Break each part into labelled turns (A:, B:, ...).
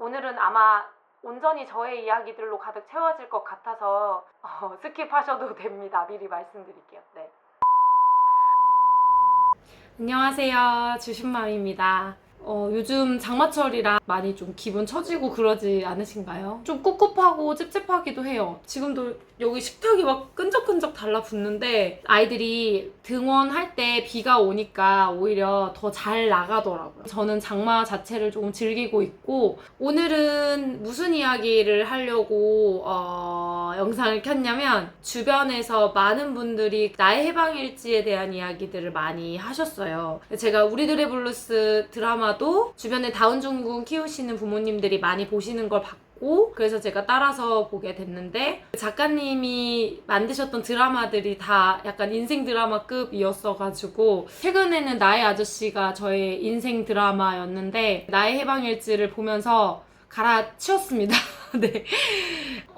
A: 오늘은 아마 온전히 저의 이야기들로 가득 채워질 것 같아서 스킵하셔도 됩니다. 미리 말씀드릴게요. 네. 안녕하세요. 주신맘입니다. 요즘 장마철이라 많이 좀 기분 처지고 그러지 않으신가요? 좀 꿉꿉하고 찝찝하기도 해요. 지금도 여기 식탁이 막 끈적끈적 달라붙는데 아이들이 등원할 때 비가 오니까 오히려 더 잘 나가더라고요. 저는 장마 자체를 조금 즐기고 있고, 오늘은 무슨 이야기를 하려고 영상을 켰냐면, 주변에서 많은 분들이 나의 해방일지에 대한 이야기들을 많이 하셨어요. 제가 우리들의 블루스 드라마도 주변에 다운증후군 키우시는 부모님들이 많이 보시는 걸 봤고, 그래서 제가 따라서 보게 됐는데, 작가님이 만드셨던 드라마들이 다 약간 인생 드라마급이었어가지고 최근에는 나의 아저씨가 저의 인생 드라마였는데, 나의 해방일지를 보면서 갈아치웠습니다. 네.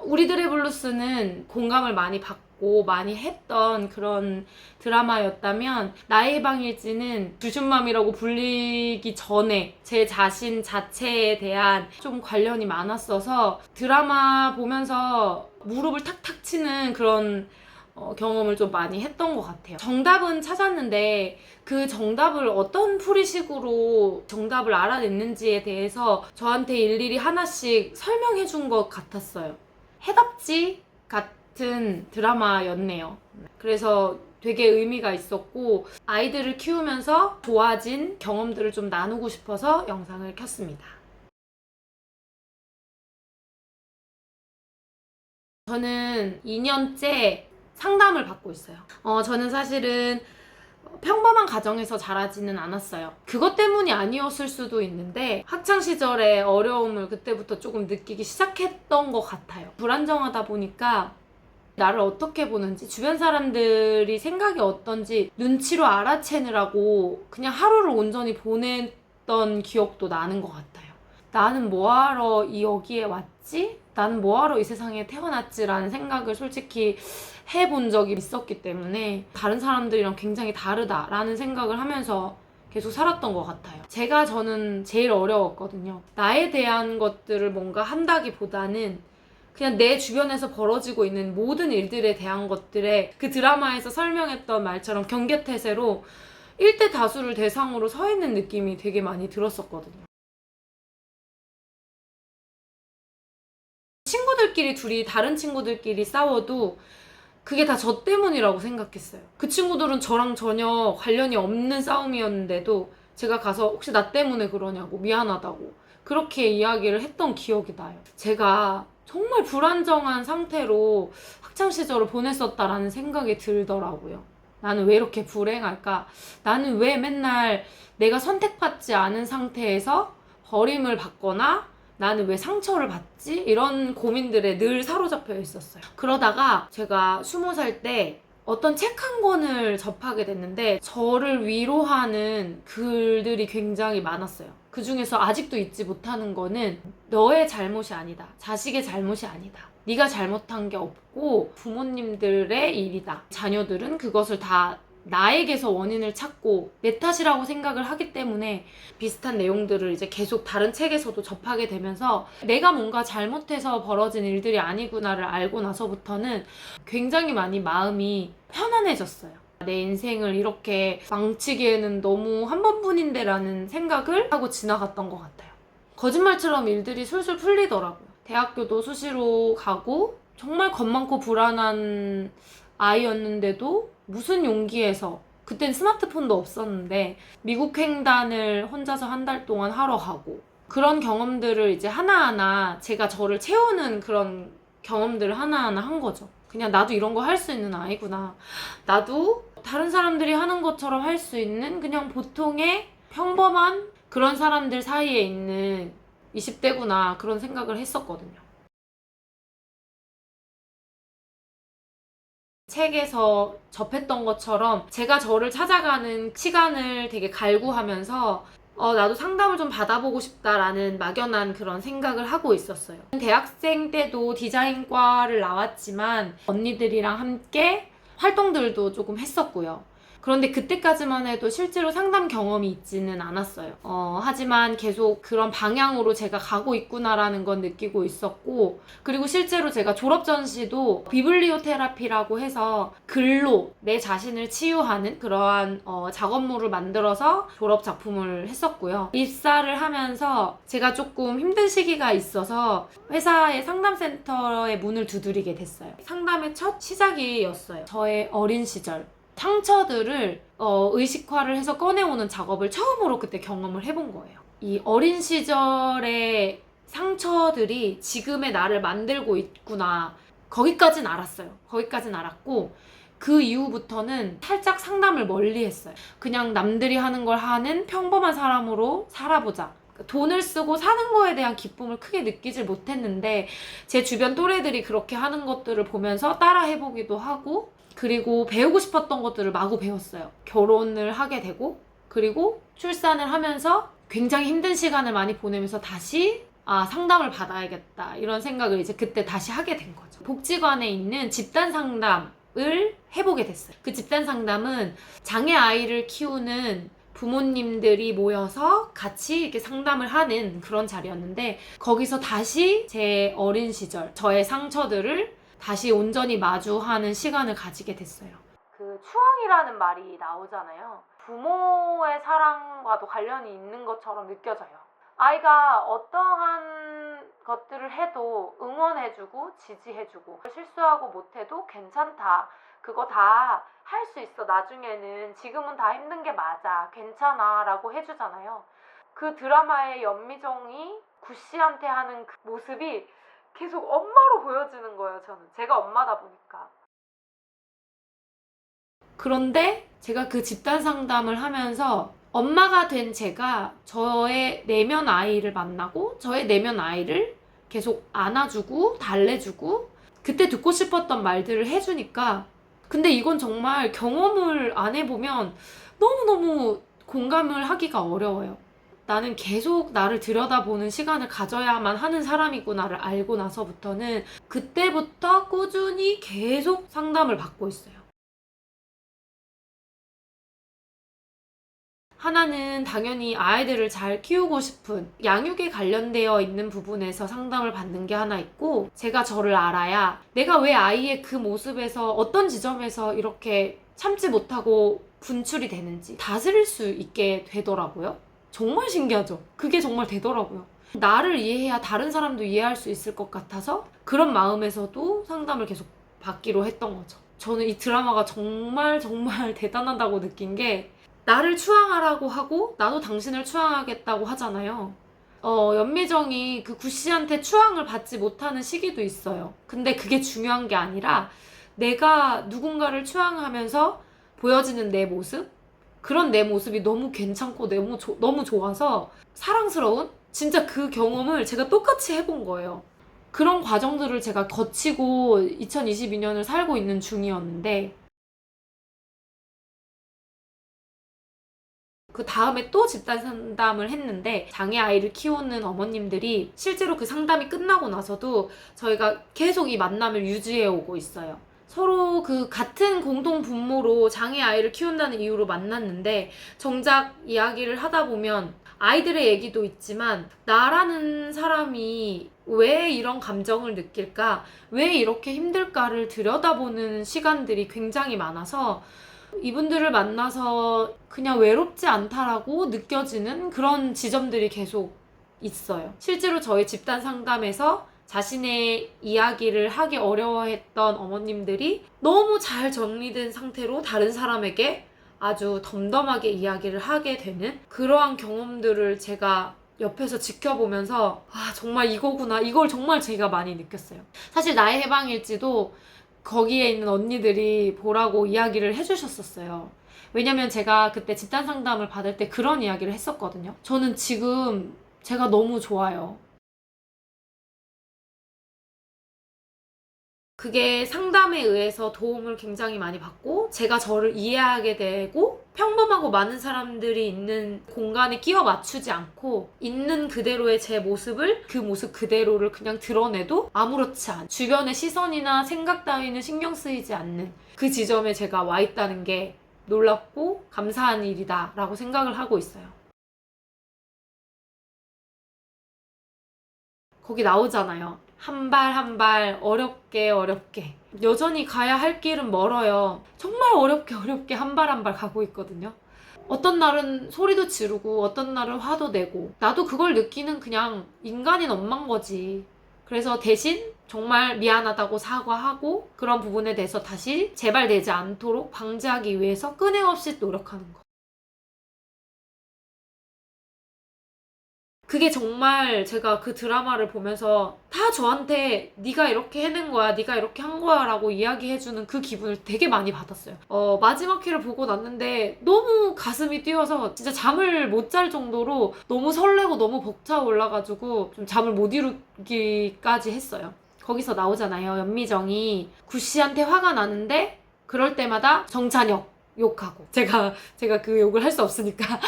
A: 우리들의 블루스는 공감을 많이 받고 많이 했던 그런 드라마였다면, 나의 해방일지는 주신맘이라고 불리기 전에 제 자신 자체에 대한 좀 관련이 많았어서 드라마 보면서 무릎을 탁탁 치는 그런 경험을 좀 많이 했던 것 같아요. 정답은 찾았는데 그 정답을 어떤 풀이식으로 정답을 알아냈는지에 대해서 저한테 일일이 하나씩 설명해 준 것 같았어요. 해답지 같은 드라마였네요. 그래서 되게 의미가 있었고, 아이들을 키우면서 좋아진 경험들을 좀 나누고 싶어서 영상을 켰습니다. 저는 2년째 상담을 받고 있어요. 저는 사실은 평범한 가정에서 자라지는 않았어요. 그것 때문이 아니었을 수도 있는데, 학창시절의 어려움을 그때부터 조금 느끼기 시작했던 것 같아요. 불안정하다 보니까 나를 어떻게 보는지, 주변 사람들이 생각이 어떤지 눈치로 알아채느라고 그냥 하루를 온전히 보냈던 기억도 나는 것 같아요. 나는 뭐하러 여기에 왔지? 나는 뭐하러 이 세상에 태어났지라는 생각을 솔직히 해본 적이 있었기 때문에 다른 사람들이랑 굉장히 다르다라는 생각을 하면서 계속 살았던 것 같아요. 저는 제일 어려웠거든요. 나에 대한 것들을 뭔가 한다기보다는 그냥 내 주변에서 벌어지고 있는 모든 일들에 대한 것들에 그 드라마에서 설명했던 말처럼 경계태세로 일대 다수를 대상으로 서 있는 느낌이 되게 많이 들었었거든요. 다른 친구들끼리 싸워도 그게 다 저 때문이라고 생각했어요. 그 친구들은 저랑 전혀 관련이 없는 싸움이었는데도 제가 가서 혹시 나 때문에 그러냐고, 미안하다고 그렇게 이야기를 했던 기억이 나요. 제가 정말 불안정한 상태로 학창시절을 보냈었다라는 생각이 들더라고요. 나는 왜 이렇게 불행할까? 나는 왜 맨날 내가 선택받지 않은 상태에서 버림을 받거나 나는 왜 상처를 받지? 이런 고민들에 늘 사로잡혀 있었어요. 그러다가 제가 20살 때 어떤 책 한 권을 접하게 됐는데, 저를 위로하는 글들이 굉장히 많았어요. 그 중에서 아직도 잊지 못하는 거는, 너의 잘못이 아니다, 자식의 잘못이 아니다, 네가 잘못한 게 없고 부모님들의 일이다, 자녀들은 그것을 다 나에게서 원인을 찾고 내 탓이라고 생각을 하기 때문에, 비슷한 내용들을 이제 계속 다른 책에서도 접하게 되면서 내가 뭔가 잘못해서 벌어진 일들이 아니구나를 알고 나서부터는 굉장히 많이 마음이 편안해졌어요. 내 인생을 이렇게 망치기에는 너무 한 번뿐인데 라는 생각을 하고 지나갔던 것 같아요. 거짓말처럼 일들이 술술 풀리더라고요. 대학교도 수시로 가고 정말 겁 많고 불안한 아이였는데도 무슨 용기에서, 그땐 스마트폰도 없었는데 미국 횡단을 혼자서 한 달 동안 하러 가고, 그런 경험들을 이제 하나하나 제가 저를 채우는 그런 경험들을 하나하나 한 거죠. 그냥 나도 이런 거 할 수 있는 아이구나, 나도 다른 사람들이 하는 것처럼 할 수 있는 그냥 보통의 평범한 그런 사람들 사이에 있는 20대구나, 그런 생각을 했었거든요. 책에서 접했던 것처럼 제가 저를 찾아가는 시간을 되게 갈구하면서 나도 상담을 좀 받아보고 싶다라는 막연한 그런 생각을 하고 있었어요. 대학생 때도 디자인과를 나왔지만 언니들이랑 함께 활동들도 조금 했었고요. 그런데 그때까지만 해도 실제로 상담 경험이 있지는 않았어요. 하지만 계속 그런 방향으로 제가 가고 있구나라는 건 느끼고 있었고, 그리고 실제로 제가 졸업 전시도 비블리오 테라피라고 해서 글로 내 자신을 치유하는 그러한 작업물을 만들어서 졸업 작품을 했었고요. 입사를 하면서 제가 조금 힘든 시기가 있어서 회사의 상담센터의 문을 두드리게 됐어요. 상담의 첫 시작이었어요. 저의 어린 시절. 상처들을 의식화를 해서 꺼내오는 작업을 처음으로 그때 경험을 해본 거예요. 이 어린 시절의 상처들이 지금의 나를 만들고 있구나. 거기까진 알았어요. 거기까진 알았고, 그 이후부터는 살짝 상담을 멀리 했어요. 그냥 남들이 하는 걸 하는 평범한 사람으로 살아보자. 돈을 쓰고 사는 거에 대한 기쁨을 크게 느끼질 못했는데, 제 주변 또래들이 그렇게 하는 것들을 보면서 따라 해보기도 하고, 그리고 배우고 싶었던 것들을 마구 배웠어요. 결혼을 하게 되고, 그리고 출산을 하면서 굉장히 힘든 시간을 많이 보내면서 다시 상담을 받아야겠다, 이런 생각을 이제 그때 다시 하게 된 거죠. 복지관에 있는 집단 상담을 해보게 됐어요. 그 집단 상담은 장애 아이를 키우는 부모님들이 모여서 같이 이렇게 상담을 하는 그런 자리였는데, 거기서 다시 제 어린 시절, 저의 상처들을 다시 온전히 마주하는 시간을 가지게 됐어요. 그 추앙이라는 말이 나오잖아요. 부모의 사랑과도 관련이 있는 것처럼 느껴져요. 아이가 어떠한 것들을 해도 응원해주고 지지해주고, 실수하고 못해도 괜찮다, 그거 다 할 수 있어, 나중에는, 지금은 다 힘든 게 맞아, 괜찮아 라고 해주잖아요. 그 드라마의 연미정이 구씨한테 하는 그 모습이 계속 엄마로 보여지는 거예요. 저는 제가 엄마다 보니까. 그런데 제가 그 집단 상담을 하면서 엄마가 된 제가 저의 내면 아이를 만나고, 저의 내면 아이를 계속 안아주고 달래주고, 그때 듣고 싶었던 말들을 해주니까, 근데 이건 정말 경험을 안 해보면 너무너무 공감을 하기가 어려워요. 나는 계속 나를 들여다보는 시간을 가져야만 하는 사람이구나를 알고 나서부터는, 그때부터 꾸준히 계속 상담을 받고 있어요. 하나는 당연히 아이들을 잘 키우고 싶은 양육에 관련되어 있는 부분에서 상담을 받는 게 하나 있고, 제가 저를 알아야 내가 왜 아이의 그 모습에서 어떤 지점에서 이렇게 참지 못하고 분출이 되는지 다스릴 수 있게 되더라고요. 정말 신기하죠? 그게 정말 되더라고요. 나를 이해해야 다른 사람도 이해할 수 있을 것 같아서 그런 마음에서도 상담을 계속 받기로 했던 거죠. 저는 이 드라마가 정말 정말 대단하다고 느낀 게, 나를 추앙하라고 하고 나도 당신을 추앙하겠다고 하잖아요. 연미정이 그 구씨한테 추앙을 받지 못하는 시기도 있어요. 근데 그게 중요한 게 아니라, 내가 누군가를 추앙하면서 보여지는 내 모습? 그런 내 모습이 너무 괜찮고 너무 좋아서 사랑스러운, 진짜 그 경험을 제가 똑같이 해본 거예요. 그런 과정들을 제가 거치고 2022년을 살고 있는 중이었는데, 그 다음에 또 집단 상담을 했는데, 장애 아이를 키우는 어머님들이 실제로 그 상담이 끝나고 나서도 저희가 계속 이 만남을 유지해 오고 있어요. 서로 그 같은 공동 분모로 장애 아이를 키운다는 이유로 만났는데, 정작 이야기를 하다 보면 아이들의 얘기도 있지만, 나라는 사람이 왜 이런 감정을 느낄까, 왜 이렇게 힘들까를 들여다보는 시간들이 굉장히 많아서, 이분들을 만나서 그냥 외롭지 않다라고 느껴지는 그런 지점들이 계속 있어요. 실제로 저희 집단 상담에서 자신의 이야기를 하기 어려워했던 어머님들이 너무 잘 정리된 상태로 다른 사람에게 아주 덤덤하게 이야기를 하게 되는 그러한 경험들을 제가 옆에서 지켜보면서, 정말 이거구나, 이걸 정말 제가 많이 느꼈어요. 사실 나의 해방일지도 거기에 있는 언니들이 보라고 이야기를 해주셨었어요. 왜냐면 제가 그때 집단 상담을 받을 때 그런 이야기를 했었거든요. 저는 지금 제가 너무 좋아요. 그게 상담에 의해서 도움을 굉장히 많이 받고, 제가 저를 이해하게 되고, 평범하고 많은 사람들이 있는 공간에 끼워 맞추지 않고 있는 그대로의 제 모습을, 그 모습 그대로를 그냥 드러내도 아무렇지 않은, 주변의 시선이나 생각 따위는 신경 쓰이지 않는 그 지점에 제가 와 있다는 게 놀랍고 감사한 일이다 라고 생각을 하고 있어요. 거기 나오잖아요. 한 발 한 발 어렵게 여전히 가야 할 길은 멀어요. 정말 어렵게 한 발 한 발 가고 있거든요. 어떤 날은 소리도 지르고 어떤 날은 화도 내고 나도 그걸 느끼는 그냥 인간인 엄마인 거지. 그래서 대신 정말 미안하다고 사과하고 그런 부분에 대해서 다시 재발되지 않도록 방지하기 위해서 끊임없이 노력하는 거. 그게 정말 제가 그 드라마를 보면서 다 저한테 네가 이렇게 해낸 거야, 네가 이렇게 한 거야 라고 이야기해주는 그 기분을 되게 많이 받았어요. 마지막 회를 보고 났는데 너무 가슴이 뛰어서 진짜 잠을 못 잘 정도로 너무 설레고 너무 벅차 올라가지고 좀 잠을 못 이루기까지 했어요. 거기서 나오잖아요. 연미정이 구씨한테 화가 나는데 그럴 때마다 정찬혁 욕하고 제가 그 욕을 할 수 없으니까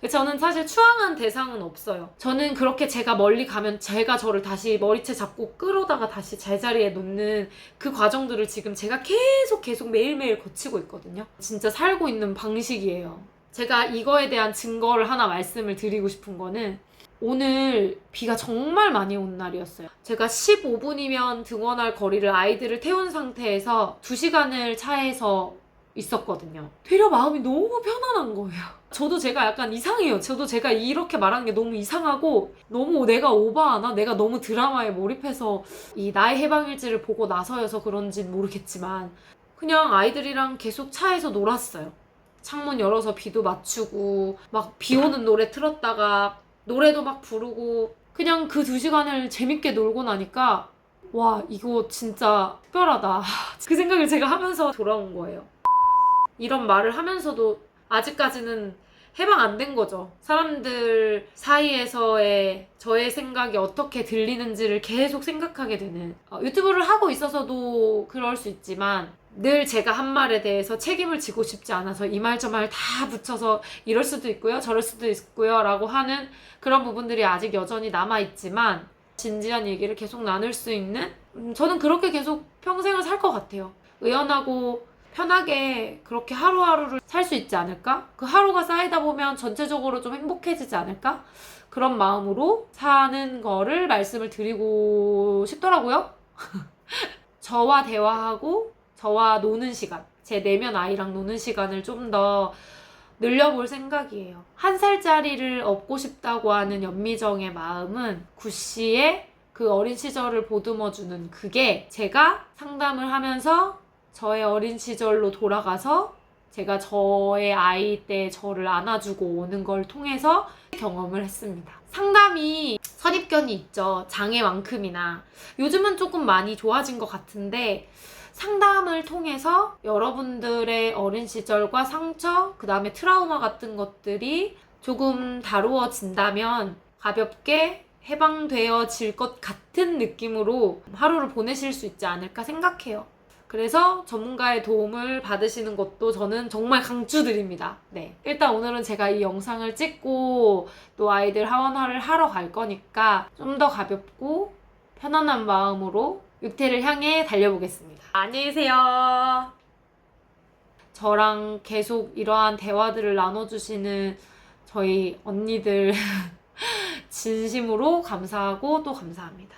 A: 저는 사실 추앙한 대상은 없어요. 저는 그렇게 제가 멀리 가면 제가 저를 다시 머리채 잡고 끌어다가 다시 제자리에 놓는 그 과정들을 지금 제가 계속 매일매일 거치고 있거든요. 진짜 살고 있는 방식이에요. 제가 이거에 대한 증거를 하나 말씀을 드리고 싶은 거는 오늘 비가 정말 많이 온 날이었어요. 제가 15분이면 등원할 거리를 아이들을 태운 상태에서 2시간을 차에서 있었거든요. 되려 마음이 너무 편안한 거예요. 저도 제가 약간 이상해요. 저도 제가 이렇게 말하는 게 너무 이상하고 너무 내가 오버하나? 내가 너무 드라마에 몰입해서 이 나의 해방일지를 보고 나서여서 그런진 모르겠지만 그냥 아이들이랑 계속 차에서 놀았어요. 창문 열어서 비도 맞추고 막 비 오는 노래 틀었다가 노래도 막 부르고 그냥 그 2시간을 재밌게 놀고 나니까 와 이거 진짜 특별하다. 그 생각을 제가 하면서 돌아온 거예요. 이런 말을 하면서도 아직까지는 해방 안 된 거죠. 사람들 사이에서의 저의 생각이 어떻게 들리는지를 계속 생각하게 되는 유튜브를 하고 있어서도 그럴 수 있지만 늘 제가 한 말에 대해서 책임을 지고 싶지 않아서 이 말 저 말 다 붙여서 이럴 수도 있고요 저럴 수도 있고요 라고 하는 그런 부분들이 아직 여전히 남아있지만 진지한 얘기를 계속 나눌 수 있는 저는 그렇게 계속 평생을 살 것 같아요. 의연하고 편하게 그렇게 하루하루를 살 수 있지 않을까? 그 하루가 쌓이다 보면 전체적으로 좀 행복해지지 않을까? 그런 마음으로 사는 거를 말씀을 드리고 싶더라고요. 저와 대화하고 저와 노는 시간, 제 내면 아이랑 노는 시간을 좀 더 늘려볼 생각이에요. 1살짜리를 업고 싶다고 하는 연미정의 마음은 구씨의 그 어린 시절을 보듬어주는 그게 제가 상담을 하면서 저의 어린 시절로 돌아가서 제가 저의 아이 때 저를 안아주고 오는 걸 통해서 경험을 했습니다. 상담이 선입견이 있죠. 장애만큼이나. 요즘은 조금 많이 좋아진 것 같은데 상담을 통해서 여러분들의 어린 시절과 상처, 그 다음에 트라우마 같은 것들이 조금 다루어진다면 가볍게 해방되어질 것 같은 느낌으로 하루를 보내실 수 있지 않을까 생각해요. 그래서 전문가의 도움을 받으시는 것도 저는 정말 강추드립니다. 네. 일단 오늘은 제가 이 영상을 찍고 또 아이들 하원화를 하러 갈 거니까 좀 더 가볍고 편안한 마음으로 육퇴를 향해 달려보겠습니다. 안녕히 계세요. 저랑 계속 이러한 대화들을 나눠주시는 저희 언니들 진심으로 감사하고 또 감사합니다.